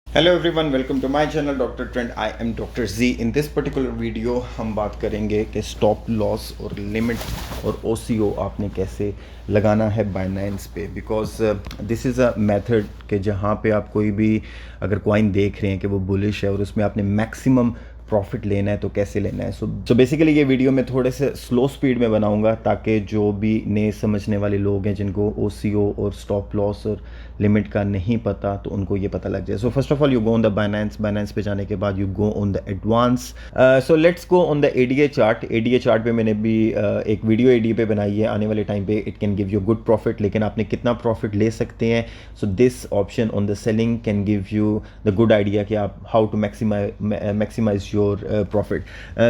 Hello everyone, welcome to my channel doctor trend. I am doctor G. In this particular video हम बात करेंगे कि stop loss और limit और OCO आपने कैसे लगाना है बाइनेंस पे, because this is a method कि जहाँ पे आप कोई भी अगर कॉइन देख रहे हैं कि वो बुलिश है और उसमें आपने मैक्सिमम प्रॉफिट लेना है तो कैसे लेना है। सो बेसिकली ये वीडियो मैं थोड़े से स्लो स्पीड में बनाऊंगा ताकि जो भी नए समझने वाले लोग हैं जिनको ओसीओ और स्टॉप लॉस और लिमिट का नहीं पता तो उनको ये पता लग जाए। So first of all you go on the Binance पे जाने के बाद you go on the advance. So let's go on the ADA chart. ADA chart पे मैंने भी एक वीडियो एडीए पे बनाई है। आने वाले टाइम पे it can give you good profit, लेकिन आपने कितना प्रॉफिट ले सकते हैं। So this option on the selling can give you the good idea कि आप how to maximise your profit.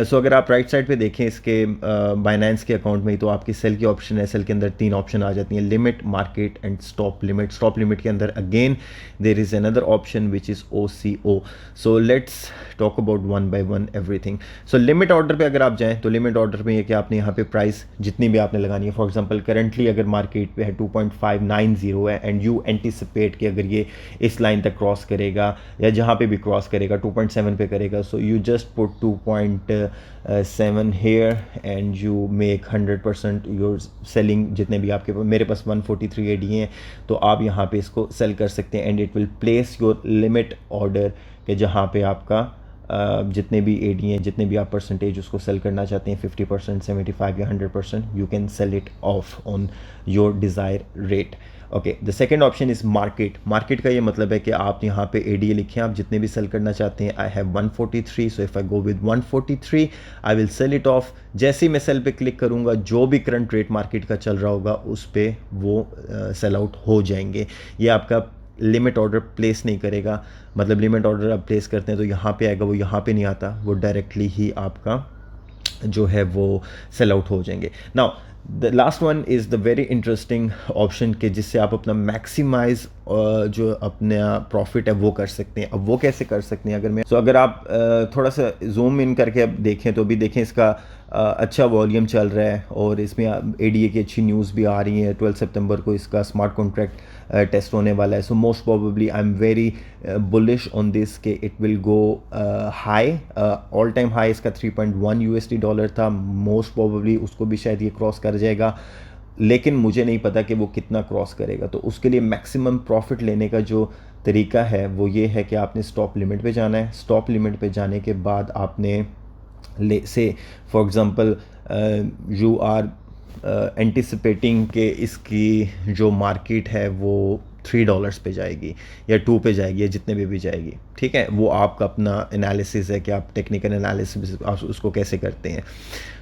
So अगर आप राइट साइड पे देखें इसके बाइनेंस के अकाउंट में, तो आपकी सेल की ऑप्शन है। सेल के अंदर 3 ऑप्शन आ जाती हैं, limit, market and stop limit. Stop limit के अंदर again there is another option which is OCO। So let's talk about one by one everything. So limit order पे अगर आप जाएं तो लिमिट ऑर्डर पे ये कि आपने यहाँ पे प्राइस जितनी भी आपने लगानी है। फॉर एग्जांपल करंटली अगर मार्केट पे है 2.590 है एंड यू एंटिसिपेट कि अगर ये इस लाइन तक क्रॉस करेगा या जहाँ पे भी क्रॉस करेगा 2.7 पे करेगा, so you just put 2.7 here and you make 100% your selling. जितने भी आपके पास, मेरे पास 143 AD हैं, तो आप यहाँ पे इसको सेल कर सकते हैं and it will place your limit order के जहाँ पे आपका जितने भी AD हैं, जितने भी आप परसेंटेज उसको सेल करना चाहते हैं, 50%, 75 या 100%, you can sell it of on your desire rate. Okay, the second option is market. Market का ये मतलब है कि आप यहाँ पे ADA लिखें, आप जितने भी सेल करना चाहते हैं। I have 143, so if I go with 143 I will sell it off. जैसे ही मैं सेल पे क्लिक करूँगा, जो भी करंट रेट मार्केट का चल रहा होगा उस पर वो सेल आउट हो जाएंगे। ये आपका लिमिट ऑर्डर प्लेस नहीं करेगा। मतलब लिमिट ऑर्डर आप प्लेस करते हैं तो यहाँ पे आएगा, वो यहाँ पे नहीं आता, वो डायरेक्टली ही आपका जो है वो सेल आउट हो जाएंगे। Now the last one is the very interesting option के जिससे आप अपना मैक्सिमाइज जो अपना प्रॉफिट है वो कर सकते हैं। अब वो कैसे कर सकते हैं, अगर मैं अगर आप थोड़ा सा जूम इन करके अब देखें तो भी देखें इसका अच्छा वॉल्यूम चल रहा है और इसमें ADA की अच्छी न्यूज़ भी आ रही है। 12 सितंबर को इसका स्मार्ट कॉन्ट्रैक्ट टेस्ट होने वाला है। So most probably I am very bullish on this के it will go high. All time high इसका 3.1 USD डॉलर था। मोस्ट प्रोबेबली उसको भी शायद ये क्रॉस कर जाएगा, लेकिन मुझे नहीं पता कि वो कितना क्रॉस करेगा। तो उसके लिए मैक्सिमम प्रॉफिट लेने का जो तरीका है वो ये है कि आपने स्टॉप लिमिट पे जाना है। स्टॉप लिमिट पे जाने के बाद आपने say for example you are anticipating कि इसकी जो मार्केट है वो $3 पे जाएगी या 2 पे जाएगी या जितने भी जाएगी, ठीक है। वो आपका अपना एनालिसिस है कि आप टेक्निकल एनालिसिस आप उसको कैसे करते हैं।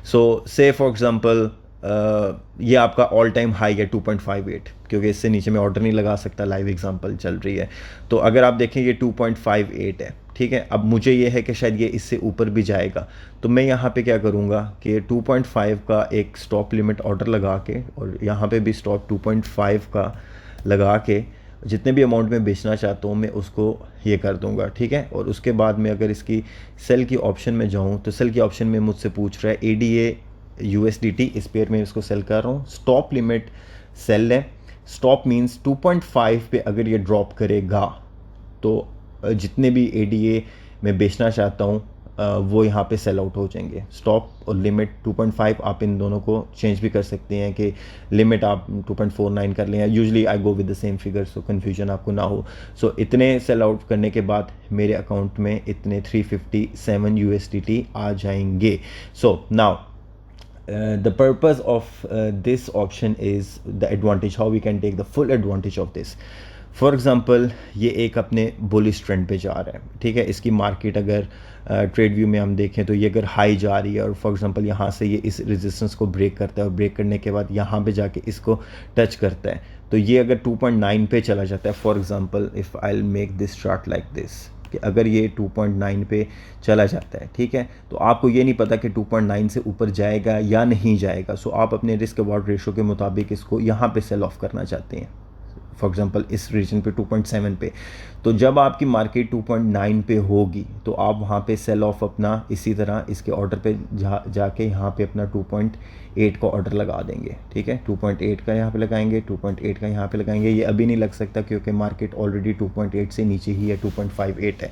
सो से फॉर एग्ज़ाम्पल ये आपका ऑल टाइम हाई है 2.58, क्योंकि इससे नीचे मैं ऑर्डर नहीं लगा सकता, लाइव एग्जांपल चल रही है। तो अगर आप देखें ये 2.58 है, ठीक है। अब मुझे ये है कि शायद ये इससे ऊपर भी जाएगा, तो मैं यहाँ पे क्या करूँगा कि 2.5 का एक स्टॉप लिमिट ऑर्डर लगा के और यहाँ पे भी स्टॉप 2.5 का लगा के जितने भी अमाउंट में बेचना चाहता हूँ मैं उसको ये कर दूँगा, ठीक है। और उसके बाद में अगर इसकी सेल की ऑप्शन में जाऊँ तो सेल की ऑप्शन में मुझसे पूछ रहा है ADA USDT, इस पेयर में इसको सेल कर रहा हूँ। स्टॉप लिमिट सेल है। स्टॉप मीन्स 2.5 पे अगर ये ड्रॉप करेगा तो जितने भी ADA मैं बेचना चाहता हूँ वो यहाँ पे सेल आउट हो जाएंगे। स्टॉप और लिमिट 2.5 आप इन दोनों को चेंज भी कर सकते हैं कि लिमिट आप 2.49 कर लें। Usually I go with the same figure, so confusion आपको ना हो। सो इतने सेल आउट करने के बाद मेरे अकाउंट में इतने 357 USDT आ जाएंगे। So now the purpose of this option is the advantage, how we can take the full advantage of this. For example ये एक अपने बुलिश ट्रेंड पे जा रहा है, ठीक है। इसकी मार्केट अगर ट्रेड व्यू में हम देखें तो ये अगर हाई जा रही है और फॉर एग्ज़ाम्पल यहाँ से ये इस रेजिस्टेंस को ब्रेक करता है और ब्रेक करने के बाद यहाँ पे जाके इसको टच करता है, तो ये अगर 2.9 पे चला जाता है। For example if I will make this chart like this, कि अगर ये 2.9 पे चला जाता है, ठीक है, तो आपको ये नहीं पता कि 2.9 से ऊपर जाएगा या नहीं जाएगा। सो आप अपने रिस्क अवॉर्ड रेशो के मुताबिक इसको यहाँ पे सेल ऑफ करना चाहते हैं। फॉर एग्जांपल इस रीजन पे 2.7 पे, तो जब आपकी मार्केट 2.9 पे होगी तो आप वहाँ पे सेल ऑफ अपना इसी तरह इसके ऑर्डर पे जाके यहाँ पे अपना 2.8 का ऑर्डर लगा देंगे, ठीक है। 2.8 का यहाँ पे लगाएंगे, 2.8 का यहाँ पे लगाएंगे। ये अभी नहीं लग सकता क्योंकि मार्केट ऑलरेडी 2.8 से नीचे ही है, 2.58 है।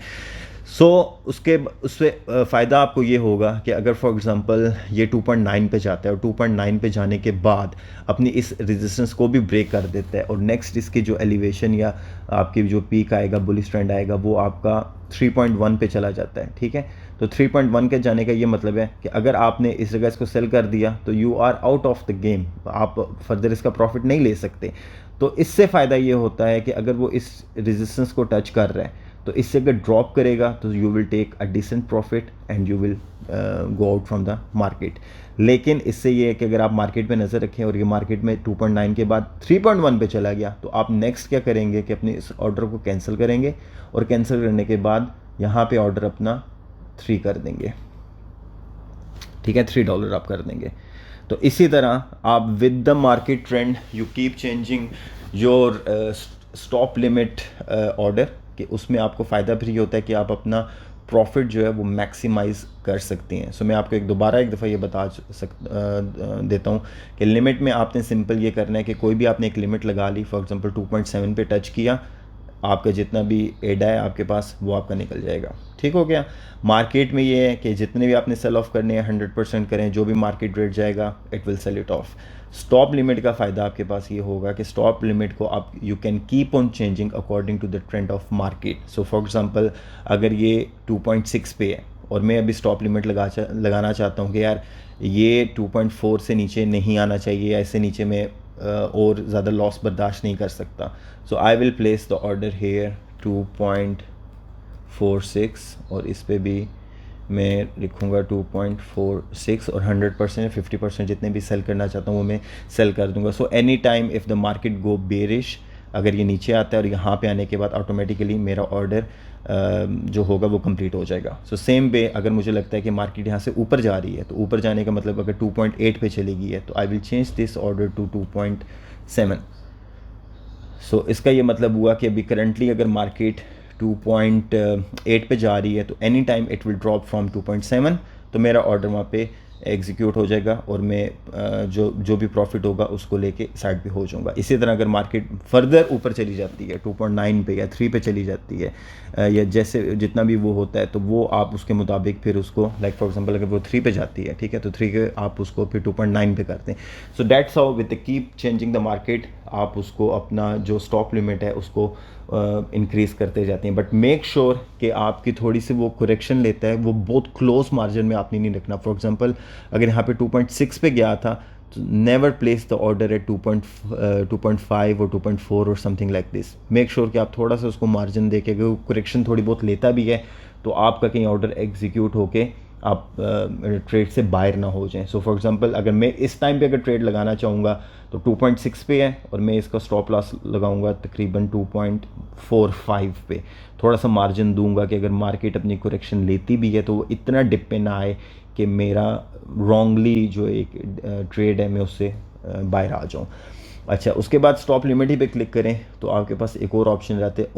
सो उससे फ़ायदा आपको ये होगा कि अगर फॉर एग्ज़ाम्पल ये 2.9 पे जाता है और 2.9 पे जाने के बाद अपनी इस रेजिस्टेंस को भी ब्रेक कर देता है और नेक्स्ट इसकी जो एलिवेशन या आपकी जो पीक आएगा, बुलिश ट्रेंड आएगा, वो आपका 3.1 पे चला जाता है, ठीक है। तो 3.1 के जाने का ये मतलब है कि अगर आपने इस जगह इसको सेल कर दिया तो you are out of the game, आप फर्दर इसका प्रॉफिट नहीं ले सकते। तो इससे फ़ायदा ये होता है कि अगर वो इस रेजिस्टेंस को टच कर रहा है तो इससे अगर ड्रॉप करेगा तो you will take a decent profit and you will go out from the market. लेकिन इससे ये है कि अगर आप मार्केट पे नज़र रखें और ये मार्केट में 2.9 के बाद 3.1 पे चला गया तो आप नेक्स्ट क्या करेंगे कि अपने इस ऑर्डर को कैंसिल करेंगे और कैंसिल करने के बाद यहाँ पे ऑर्डर अपना 3 कर देंगे, ठीक है, $3 आप कर देंगे। तो इसी तरह आप with the market trend you keep changing your stop limit order, कि उसमें आपको फ़ायदा भी होता है कि आप अपना प्रॉफिट जो है वो मैक्सिमाइज़ कर सकती हैं। सो मैं आपको एक दफ़ा ये बता देता हूँ कि लिमिट में आपने सिंपल ये करना है कि कोई भी आपने एक लिमिट लगा ली, फॉर एग्जांपल 2.7 पे टच किया, आपका जितना भी एडा है आपके पास वो आपका निकल जाएगा, ठीक हो गया। मार्केट में ये है कि जितने भी आपने सेल ऑफ करने हैं 100% करें, जो भी मार्केट रेट जाएगा it will sell it off. Stop limit का फ़ायदा आपके पास ये होगा कि स्टॉप लिमिट को आप you can keep on changing according to the trend of market. So for example अगर ये 2.6 पे है और मैं अभी स्टॉप लिमिट लगाना चाहता हूँ कि यार ये 2.4 से नीचे नहीं आना चाहिए, ऐसे नीचे मैं और ज़्यादा लॉस बर्दाश्त नहीं कर सकता, so I will place the order here 2.46 और इस पे भी मैं लिखूँगा 2.46 और 100% 50% जितने भी सेल करना चाहता हूँ वो मैं सेल कर दूँगा। So any time if the market go bearish, अगर ये नीचे आता है और यहाँ पे आने के बाद ऑटोमेटिकली मेरा ऑर्डर जो होगा वो कंप्लीट हो जाएगा। सो सेम वे अगर मुझे लगता है कि मार्केट यहाँ से ऊपर जा रही है तो ऊपर जाने का मतलब अगर 2.8 पे चली गई है तो I will change this order to 2.7। So इसका ये मतलब हुआ कि अभी करंटली अगर मार्केट 2.8 पे जा रही है तो any time it will drop from 2.7, तो मेरा ऑर्डर वहाँ पे एग्जीक्यूट हो जाएगा और मैं जो भी प्रॉफिट होगा उसको लेके साइड पे हो जाऊंगा। इसी तरह अगर मार्केट फर्दर ऊपर चली जाती है 2.9 पे या 3 पे चली जाती है या जैसे जितना भी वो होता है तो वो आप उसके मुताबिक फिर उसको लाइक फॉर एग्जांपल अगर वो 3 पे जाती है, ठीक है, तो 3 के आप उसको फिर 2.9 पे करते हैं। So that's how with the keep changing the market आप उसको अपना जो स्टॉप लिमिट है उसको इंक्रीज़ करते जाते हैं। बट मेक श्योर कि आपकी थोड़ी सी वो करेक्शन लेता है, वो बहुत क्लोज मार्जिन में आपने नहीं रखना। फॉर एग्जांपल अगर यहाँ पे 2.6 पे गया था तो never place the order at 2.5 और 2.4 और something like this. Make sure कि आप थोड़ा सा उसको मार्जिन दे के, अगर वो करेक्शन थोड़ी बहुत लेता भी है तो आपका कहीं ऑर्डर एग्जीक्यूट होके आप ट्रेड से बाहर ना हो जाएं। सो फॉर एग्जांपल अगर मैं इस टाइम पे अगर ट्रेड लगाना चाहूँगा तो 2.6 पे है और मैं इसका स्टॉप लॉस लगाऊंगा तकरीबन 2.45 पे, थोड़ा सा मार्जिन दूंगा कि अगर मार्केट अपनी करेक्शन लेती भी है तो वो इतना डिप पे ना आए कि मेरा रॉन्गली जो एक ट्रेड है मैं उससे बाहर आ जाऊँ। अच्छा, उसके बाद स्टॉप लिमिट ही पे क्लिक करें तो आपके पास एक और ऑप्शन रहते हैं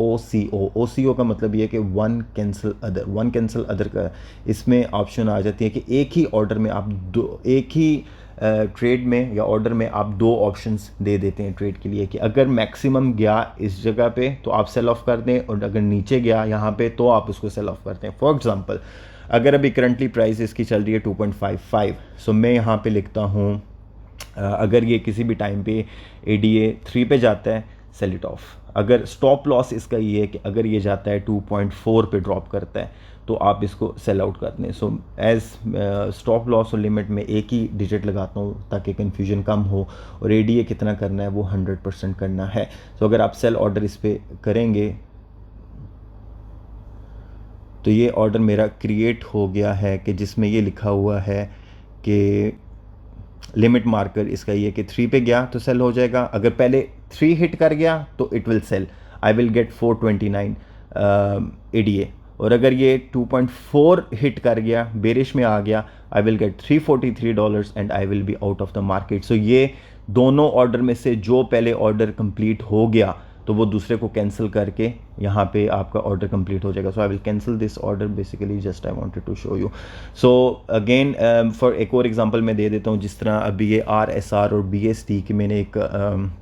OCO का मतलब ये है कि वन कैंसिल अदर का इसमें ऑप्शन आ जाती है कि एक ही ऑर्डर में आप एक ही ट्रेड में या ऑर्डर में आप 2 ऑप्शंस दे देते हैं ट्रेड के लिए कि अगर मैक्सिमम गया इस जगह पे तो आप सेल ऑफ कर दें और अगर नीचे गया यहाँ पे तो आप उसको सेल ऑफ करते हैं। फॉर एग्जांपल अगर अभी करंटली प्राइस इसकी चल रही है 2.55, सो मैं यहाँ पे लिखता हूँ अगर ये किसी भी टाइम पे ADA 3 पे जाता है सेल इट ऑफ। अगर स्टॉप लॉस इसका ये है कि अगर ये जाता है 2.4 पे ड्रॉप करता है तो आप इसको सेल आउट कर दें। सो एज स्टॉप लॉस और लिमिट में एक ही डिजिट लगाता हूँ ताकि कन्फ्यूजन कम हो, और ADA कितना करना है वो 100% करना है। सो अगर आप सेल ऑर्डर इस पर करेंगे तो ये ऑर्डर मेरा क्रिएट हो गया है कि जिसमें ये लिखा हुआ है कि लिमिट मार्कर इसका ये कि 3 पे गया तो सेल हो जाएगा, अगर पहले 3 हिट कर गया तो it will sell, I will get 429 ADA, और अगर ये 2.4 हिट कर गया बेरिश में आ गया I will get $343 and I will be out of the market. So ये दोनों ऑर्डर में से जो पहले ऑर्डर कंप्लीट हो गया तो वो दूसरे को कैंसिल करके यहाँ पे आपका ऑर्डर कंप्लीट हो जाएगा. So I will cancel this order basically, just I wanted to show you. So again for एक और एग्जांपल मैं दे देता हूँ. जिस तरह अभी ये RSR और BST की मैंने एक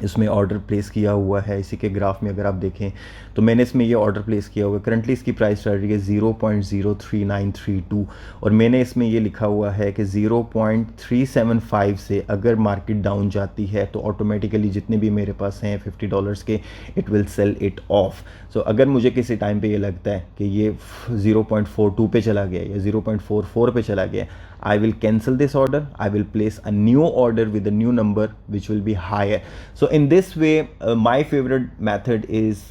इसमें ऑर्डर प्लेस किया हुआ है. इसी के ग्राफ में अगर आप देखें तो मैंने इसमें ये ऑर्डर प्लेस किया हुआ है. करंटली इसकी प्राइस चल रही है 0.03932 और मैंने इसमें ये लिखा हुआ है कि 0.375 से अगर मार्केट डाउन जाती है तो ऑटोमेटिकली जितने भी मेरे पास हैं $50 के, it will sell it off. So अगर मुझे किसी टाइम पे ये लगता है कि ये 0.42 पे चला गया या 0.44 पे चला गया, I will cancel this order. I will place a new order with a new number which will be higher. So in this way, my favorite method is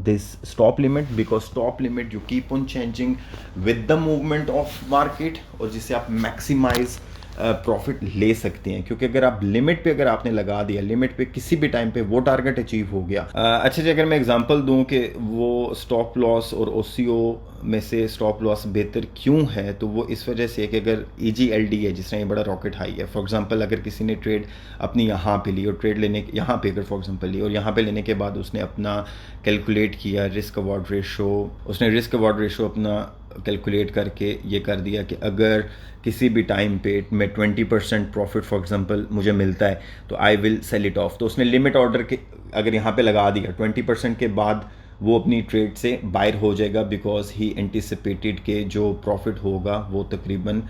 this stop limit, because stop limit you keep on changing with the movement of market और जिससे आप maximize profit ले सकते हैं. क्योंकि अगर आप limit पे अगर आपने लगा दिया, लिमिट पे किसी भी टाइम पे वो टारगेट अचीव हो गया. अच्छा जी, अगर मैं एग्जांपल दूं कि वो स्टॉप लॉस और OCO में से स्टॉप लॉस बेहतर क्यों है, तो वो इस वजह से है कि अगर EGLD है, जिस तरह ये बड़ा रॉकेट हाई है, फॉर एग्जांपल अगर किसी ने ट्रेड अपनी यहाँ पे ली और ट्रेड लेने यहाँ पे अगर फॉर एग्जांपल ली और यहाँ पे लेने के बाद उसने अपना कैलकुलेट किया रिस्क अवॉर्ड रेशो, उसने रिस्क अवॉर्ड रेशो अपना कैलकुलेट करके ये कर दिया कि अगर किसी भी टाइम पे मैं 20% प्रॉफिट फॉर एग्जांपल मुझे मिलता है तो I will sell it off. तो उसने लिमिट ऑर्डर के अगर यहाँ पे लगा दिया 20% के बाद वो अपनी ट्रेड से बाहर हो जाएगा, बिकॉज ही एंटिसिपेटेड के जो प्रॉफिट होगा वो तकरीबन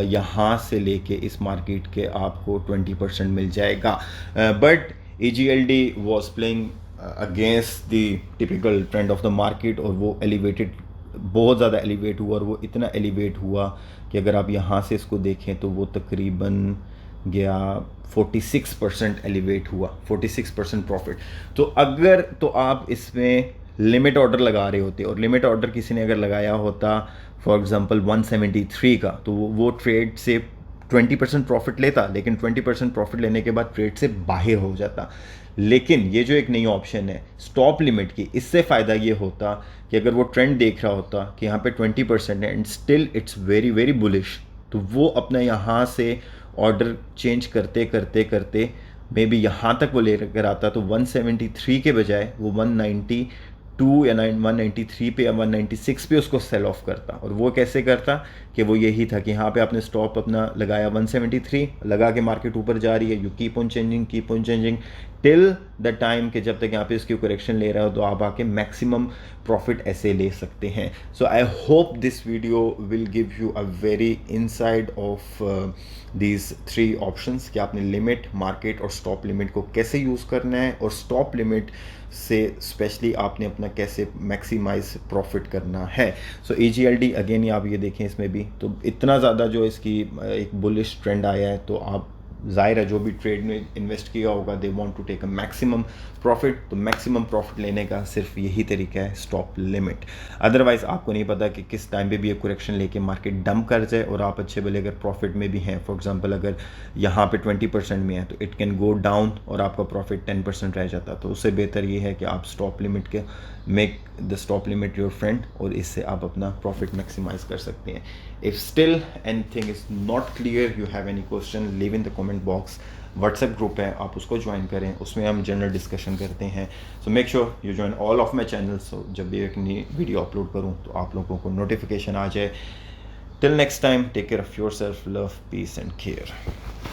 यहाँ से लेके इस मार्केट के आपको 20% मिल जाएगा. But EGLD was playing against the typical trend of the market और वो एलिवेटेड, बहुत ज़्यादा एलिवेट हुआ और वो इतना एलिवेट हुआ कि अगर आप यहाँ से इसको देखें तो वो तकरीबन गया 46% एलिवेट हुआ, 46% प्रॉफिट. तो अगर तो आप इसमें लिमिट ऑर्डर लगा रहे होते और लिमिट ऑर्डर किसी ने अगर लगाया होता फॉर एग्जांपल 173 का, तो वो ट्रेड से 20% प्रॉफिट लेता, लेकिन 20% प्रॉफिट लेने के बाद ट्रेड से बाहर हो जाता. लेकिन ये जो एक नई ऑप्शन है स्टॉप लिमिट की, इससे फ़ायदा ये होता कि अगर वो ट्रेंड देख रहा होता कि यहाँ पे 20% है and still it's very very bullish, तो वो अपना यहाँ से ऑर्डर चेंज करते करते करते मे बी यहाँ तक वो लेकर आता, तो 173 के बजाय वो 192 या 193 पे या 196 पे उसको सेल ऑफ करता. और वो कैसे करता कि वो यही था कि यहाँ पे आपने स्टॉप अपना लगाया 173, लगा के मार्केट ऊपर जा रही है, you keep on changing till the time कि जब तक यहाँ पे इसकी करेक्शन ले रहा हो तो आप आके मैक्सिमम प्रॉफिट ऐसे ले सकते हैं. So I hope this video will give you a very inside of these 3 options कि आपने लिमिट, मार्केट और स्टॉप लिमिट को कैसे यूज़ करना है और स्टॉप लिमिट से स्पेशली आपने अपना कैसे मैक्सिमाइज प्रॉफिट करना है. सो EGLD अगेन आप ये देखें, इसमें भी तो इतना ज़्यादा जो इसकी एक बुलिश ट्रेंड आया है, तो आप ज़ाहिर है जो भी ट्रेड में इन्वेस्ट किया होगा they want to take a maximum profit. तो मैक्सिमम प्रॉफिट लेने का सिर्फ यही तरीका है, स्टॉप लिमिट. अदरवाइज़ आपको नहीं पता कि किस टाइम पे भी एक करेक्शन लेके मार्केट डंप कर जाए और आप अच्छे भले अगर प्रॉफिट में भी हैं, फॉर एग्जांपल अगर यहाँ पे 20% में है तो इट कैन गो डाउन और आपका प्रॉफिट 10% रह जाता. तो उससे बेहतर ये है कि आप स्टॉप लिमिट के make the stop limit your friend और इससे आप अपना प्रॉफिट मैक्सिमाइज कर सकते हैं. If still anything is not clear, you have any question, leave in the comment box. WhatsApp group है, आप उसको ज्वाइन करें, उसमें हम जनरल डिस्कशन करते हैं. So make sure you join all of my channel, so जब भी एक नई वीडियो अपलोड करूँ तो आप लोगों को नोटिफिकेशन आ जाए. Till next time, take care of yourself, love, peace and care.